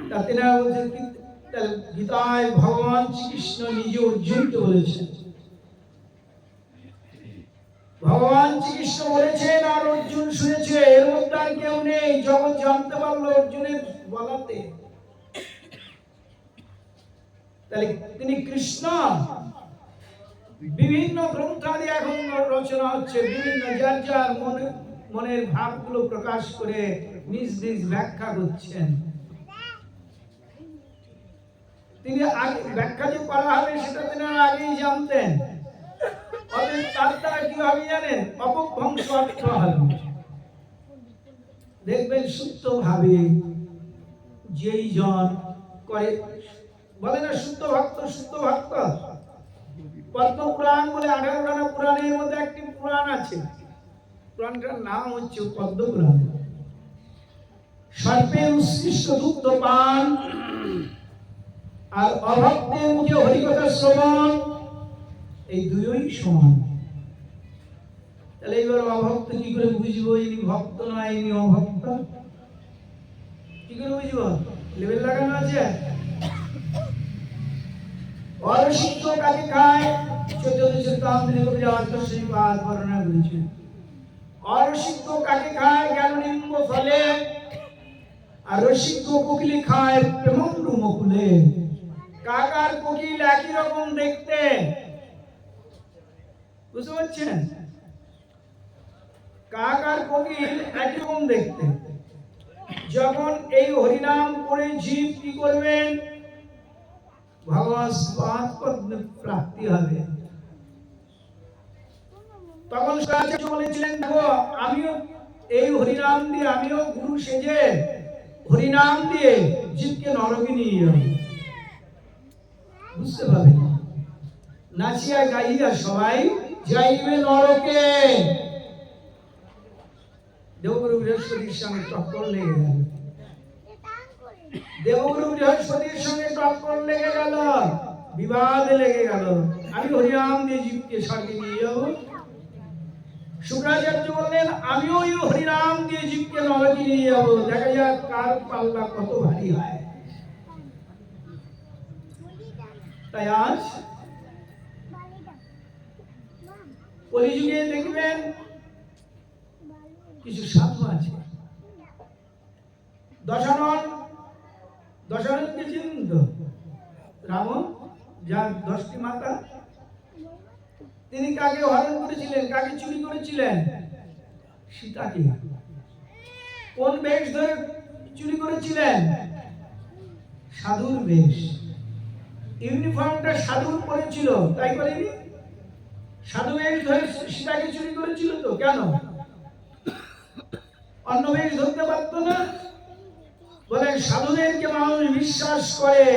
তাতে না বলছেন কি, গীতায় ভগবান শ্রীকৃষ্ণ নিজে অর্জুনকে বলেছেন, ভগবান শ্রীকৃষ্ণ বলেছেন আর অর্জুন শুনেছে, এর মধ্যে আর কেউ নেই। জগৎ জানতে পারলো অর্জুনের বলাতে। তাহলে তিনি কৃষ্ণ। বিভিন্ন গ্রন্থাদি এখন রচনা হচ্ছে, বিভিন্ন যার যার মনের ভাবগুলো প্রকাশ করে নিজ নিজ ব্যাখ্যা করছেন। তিনি আগে ব্যাখ্যা যে করা হবে সেটা তিনি আগেই জানতেন। তার দ্বারা কি হবে জানেন? অপভ্রংশ অর্থ হবে। দেখবেন শুদ্ধ ভাবে যেই জন করে, বলে না শুদ্ধ ভক্ত, শুদ্ধ ভক্ত। পদ্ম পুরাণ বলে 18খানা পুরাণের মধ্যে একটি পুরাণ আছে, পুরাণটার নাম হচ্ছে পদ্ম পুরাণ। সর্পের উৎকৃষ্ট দুগ্ধ পান আর অভক্তের মুখে হরিকথা শ্রবণ, এই দুই সমান। তাহলে এবার অভক্ত কি করে বুঝবো ইনি ভক্ত নয় ইনি অভক্ত? কি করে বুঝবো? লেবেল লাগানো আছে। অরসিদ্ধ কাকে খায়? বর্ণনা করেছেন। অরসিদ্ধ কাকে খায়? জ্ঞাননিম্ব ফলে। আর রসিদ্ধ কোকিল খায় প্রেমন্দ্র মুকুলে। কাক আর কোকিল একই রকম দেখতে, বুঝতে পারছেন? কাক আর কোকিল একই রকম দেখতে। যখন এই হরিনাম করে জীব কি করবেন? ভগবৎ প্রাপ্তি হবে। তখন আচার্য বলেছিলেন, দেখো আমিও এই হরিনাম দিয়ে, আমিও গুরু সেজে হরিনাম দিয়ে জীবকে নরকে নিয়ে যাব। বুঝতে পারবেন? নাচিয়া গাইয়া সবাই যাইবে নরকে। দেবগুরু বৃহস্পতির সঙ্গে টক্কর লেগে গেল। দেবগুরু বৃহস্পতির সঙ্গে টক্কর লেগে গেল, বিবাদ লেগে গেল। আমি হরিনাম দিয়ে জীবকে স্বর্গে নিয়ে যাব। শুক্রাচার্য বললেন, আমিও ওই হরিনাম দিয়ে জীবকে নরকে নিয়ে যাব। দেখা যাক কার পাল্লা কত ভারী হয়। তাই আজ কলিযুগে দেখবেন কিছু সাধু আছে। দশাননকে চিনেন তো? রাবণ, যার 10টি মাতা। তিনি কাকে হরণ করেছিলেন? কাকে চুরি করেছিলেন? সীতাকে। কোন বেশ ধরে চুরি করেছিলেন? সাধুর বেশ। ইউনিফর্মটা সাধুর পরেছিল, তাই করেনি? সাধু বেশ ধরে সীতাকে চুরি করেছিল তো। কেন? অন্য বেশ ধরতে পারত না? বলে সাধুদেরকে মানুষ বিশ্বাস করে,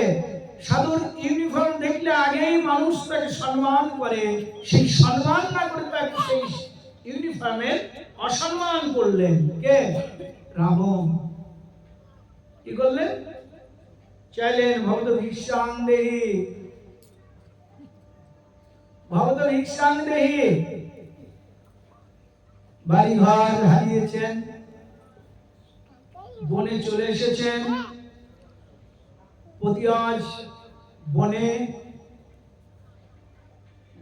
সাধুর ইউনিফর্ম দেখলে আগেই মানুষ তাকে সম্মান করে। সেই সম্মান না করে তাকে সেই ইউনিফর্মের অসম্মান করলেন। কে? রাবণ। কি করলেন? চাইলেন ভবত ভিক্ষাং দেহি, ভবত ভিক্ষাং দেহি। বাড়ি ঘর হারিয়েছেন, বনে চলে এসেছেন। পতি আজ বনে,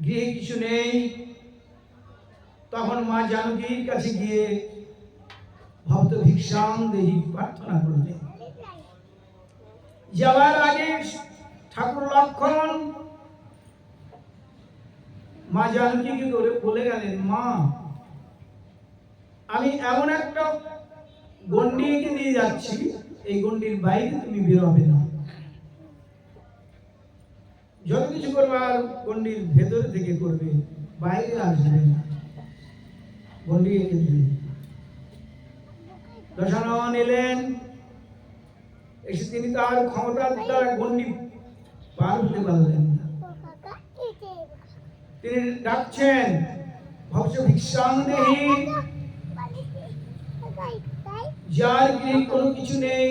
গৃহে কিছু নেই। তখন মা জানকীর কাছে গিয়ে ভবত ভিক্ষাং দেহি প্রার্থনা করলেন। যাওয়ার আগে ঠাকুর লক্ষণ মা জানকীকে বলে গেলেন, মা আমি এমন একটা গন্ডি এঁকে দিয়ে যাচ্ছি, এই গন্ডির বাইরে তুমি বেরোবে না। যত কিছু করবার গন্ডির ভেতর থেকে করবে, বাইরে আসবে না। গন্ডি এঁকে দিলেন। দশানন এলেন, এসে তিনি তার ক্ষমতার দ্বারা গন্ডি পার হতে পারলেন না। তিনি ডাকছেন, ভবত ভিক্ষাং দেহি। যার গৃহে কোনো কিছু নেই,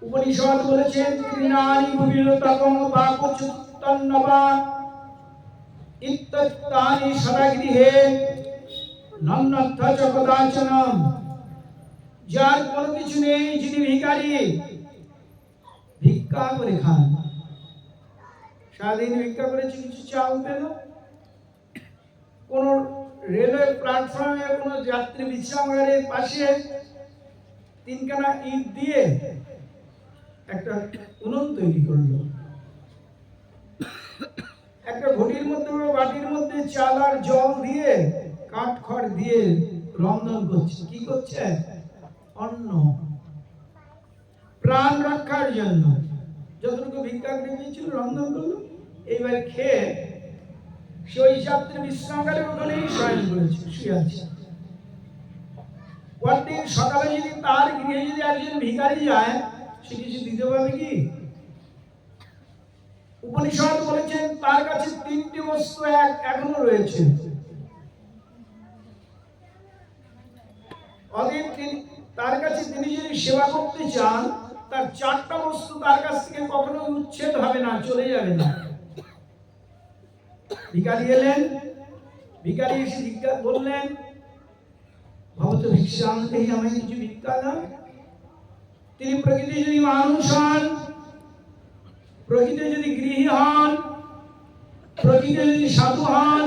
উপনিষদ বলেছেন তৃণানি ভুবিরতকং বাকুচুত্তন্নবা ইত্তত্তানি সদা গৃহে নন্নত্থ চ কদাচনম। যার কোনো কিছু নেই, যিনি ভিখারি, ভিক্ষা করে খান। সারাদিন ভিক্ষা করেছে, কিছু চাল পেল। কোন রেলওয়ে প্ল্যাটফর্মে কোন যাত্রী বিশ্রামাগারের পাশে তিনখানা ইট দিয়ে একটা উনুন তৈরি করলো। একটা ঘটির মধ্যে বাটির মধ্যে চাল আর জল দিয়ে কাঠ খড় দিয়ে রন্ধন করছে। কি করছে? অন্ন, প্রাণ রক্ষার জন্য যতটুকু ভিক্ষা করে পেয়েছিল রন্ধন করলো। এইবার খেয়ে সে ওই যাত্রী বিশ্রামাগারের ওখানেই শয়ন করেছে, শুয়ে আছে। পরদিন সকালে যদি তার গৃহে যদি একজন ভিখারি যায়, সে কিছু দিতে পারবে কি? উপনিষদ বলেছেন তার কাছে তিনটি বস্তু এখনো রয়েছে। তার কাছে তিনি যদি সেবা করতে চান, তার চারটা বস্তু তার কাছ থেকে কখনো উচ্ছেদ হবে না, চলে যাবে না। ভিখারি এলেন, ভিখারি এসে জিজ্ঞাসা বললেন, ভবত ভিক্ষাং দেহি, আমায় কিছু ভিক্ষা দাও। তিনি প্রকৃতি যদি মানুষ হন, প্রকৃতি যদি গৃহী হন, প্রকৃতি যদি সাধু হন,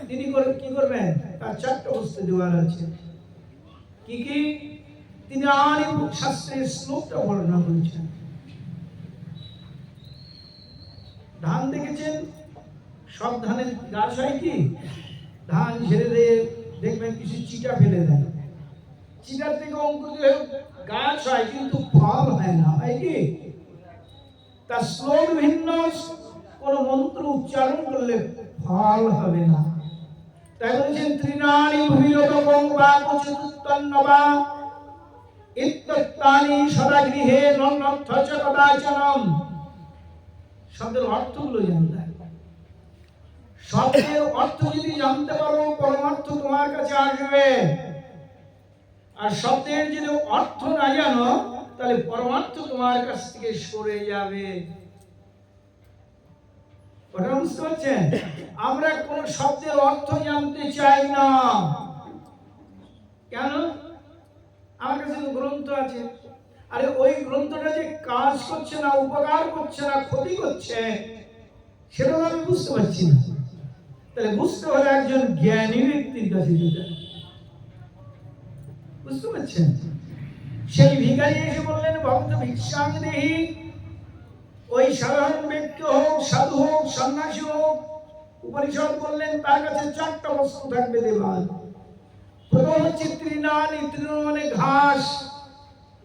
তিনি কি করবেন? তার চারটা বস্তু দেওয়ার আছে। কি কি? তিনি আর শাস্ত্রের শ্লোকটা বর্ণনা করেছেন। ধান দেখেছেন? সব ধানের গাছ হয় কি? ধান ঝেড়ে দিয়ে দেখবেন কিছু চিটা ফেলে দেয়, চিটার থেকে অঙ্কুরিত গাছ হয়, কিন্তু ফল হয় না, হয় কি? তার শ্লোক ভিন্ন, কোন মন্ত্র উচ্চারণ করলে ফল হবে না। তাই বলেছেন ত্রিনানি ভূমিরতকং বা কুচতুত্তন্নবা ইত্যত্তানি সদা গৃহে নন্নর্থচ কদাচনম। শব্দের অর্থগুলো জানতে হবে। শব্দের অর্থ যদি জানতে পারো, পরমার্থ তোমার কাছে আসবে। আর শব্দের যদি অর্থ না জানো, তাহলে পরমার্থ তোমার কাছ থেকে সরে যাবে। কথা বুঝতে পারছেন? আমরা কোন শব্দের অর্থ জানতে চাই না। কেন? আমার কাছে তো গ্রন্থ আছে। আরে ওই গ্রন্থটা যে কাজ করছে না, উপকার করছে না, ক্ষতি করছে, সেটা আমি বুঝতে পারছি না। তাহলে বুঝতে হলে একজন জ্ঞানী ব্যক্তির কাছে যেতে হবে। বুঝতে পারছেন? সেই ভিখারি এসে বললেন, ভক্ত ভিক্ষাং দেহি। ওই সাধারণ ব্যক্তি হোক, সাধু হোক, সন্ন্যাসী হোক, উপনিষদ বললেন তার কাছে চারটা বস্তু থাকবে দেবার। প্রথম হচ্ছে তৃণানি, তৃণ মানে ঘাস।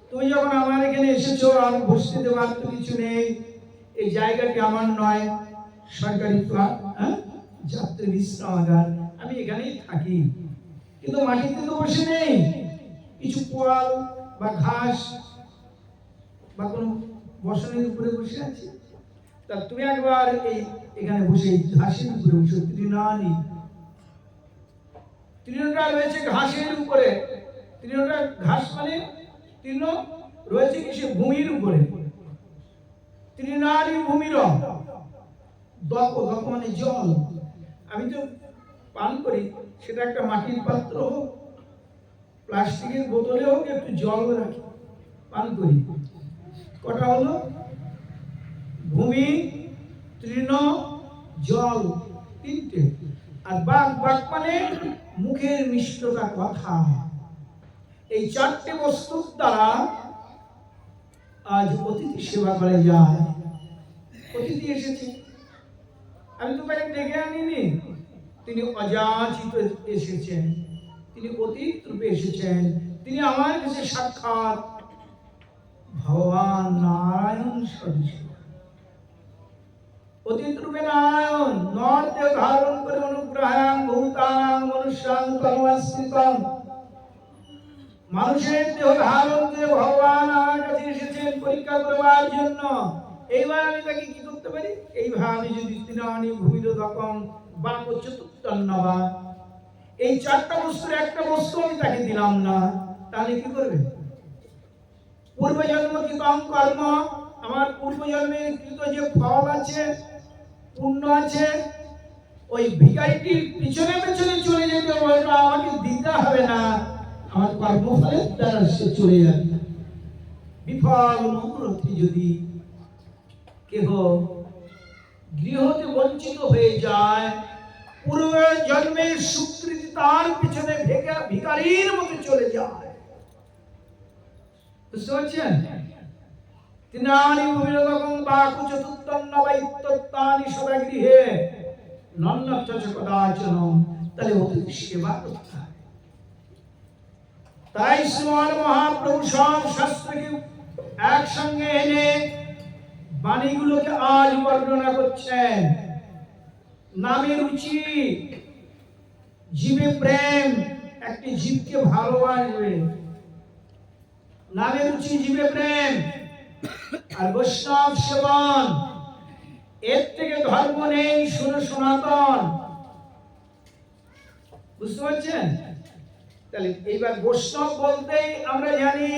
তুমি যখন আমার এখানে এসেছো, আর বসতে দেওয়ার তো কিছু নেই, এই জায়গাটি আমার নয়, সরকারি ফ্ল্যাট, যাত্রী বিশ্রামাগার, আমি এখানেই থাকি, কিন্তু মাটিতে তো বসে নেই, কিছু পোয়াল বা ঘাস বা কোনো বসনের উপরে বসে আছি। তা তুমি একবার এখানে বসে ঘাসের উপরে বসে। তৃণানি, তৃণটা রয়েছে ঘাসের উপরে। তৃণটা ঘাস মানে তৃণ রয়েছে কিসে? ভূমির উপরে। তৃণানি ভূমির দক, দক মানে জল। আমি তো পান করি, সেটা একটা মাটির পাত্র হোক, প্লাস্টিকের বোতলে হোক, একটু জল রাখি, পান করি। কটা হলো? ভূমি, তৃণ, জল, তিনটে। আর বাক, বাক মানে মুখের মিষ্টতা, কথা। এই চারটে বস্তুর দ্বারা আজ অতিথি সেবা করে যায়। অতিথি এসেছে, আমি তো তাকে ডেকে আনিনি, তিনি অযাচিত এসেছেন, তিনি অতীত রূপে এসেছেন, তিনি আমার কাছে সাক্ষাৎ ভগবান নারায়ণ সদৃশ। অতীত রূপে নারায়ণ নরদেহ ধারণ করে অনুগ্রহাং ভূতাং মনুষ্যাং তমস্কৃতম। মানুষের দেহ ধারণ করে ভগবান আমার কাছে এসেছেন পরীক্ষা করবার জন্য। এইবার আমি তাকে কি করতে পারি? এইভাবে যদি তৃণানি ভূমিরোদকম বা চতুর্থন্নবা, এই চারটা বস্তুর একটা বস্তু আমি তাকে দিলাম না, তাহলে কি করবে? পূর্বজন্ম কৃতম কর্ম, আমার পূর্বজন্মের কৃত যে ফল আছে, পুণ্য আছে, ওই ভিখারিটির পিছনে পিছনে চলে যেতে হবে, আমাকে দিতে হবে না, আমার কর্মফলের দ্বারা সে চলে যাবে। বিফল মনোরথে যদি কেহ গৃহতে বঞ্চিত হয়ে যায়, পূর্বের জন্মের সুকৃতি তার পিছনে ভিখারির মতো চলে যায়। বুঝতে পারছেন? তিনানি ভূমিরকম বাকু চতুর্থন্ন বা ইত্যত্তানি সদা গৃহে নন্নচ্চ কদাচন। তাহলে অতিথি সেবা করতে হয়। তাই শ্রীমান মহাপ্রভু সব শাস্ত্রকে একসঙ্গে এনে বাণীগুলোকে আজ বর্ণনা করছেন। নামে রুচি, জীবে প্রেম, একটি জীবকে ভালোবাসবে। নামে রুচি, জীবে প্রেম, আর বৈষ্ণব সেবন, এর থেকে ধর্ম নেই শুনে সনাতন। বুঝতে পারছেন? তাহলে এইবার বৈষ্ণব বলতেই আমরা জানি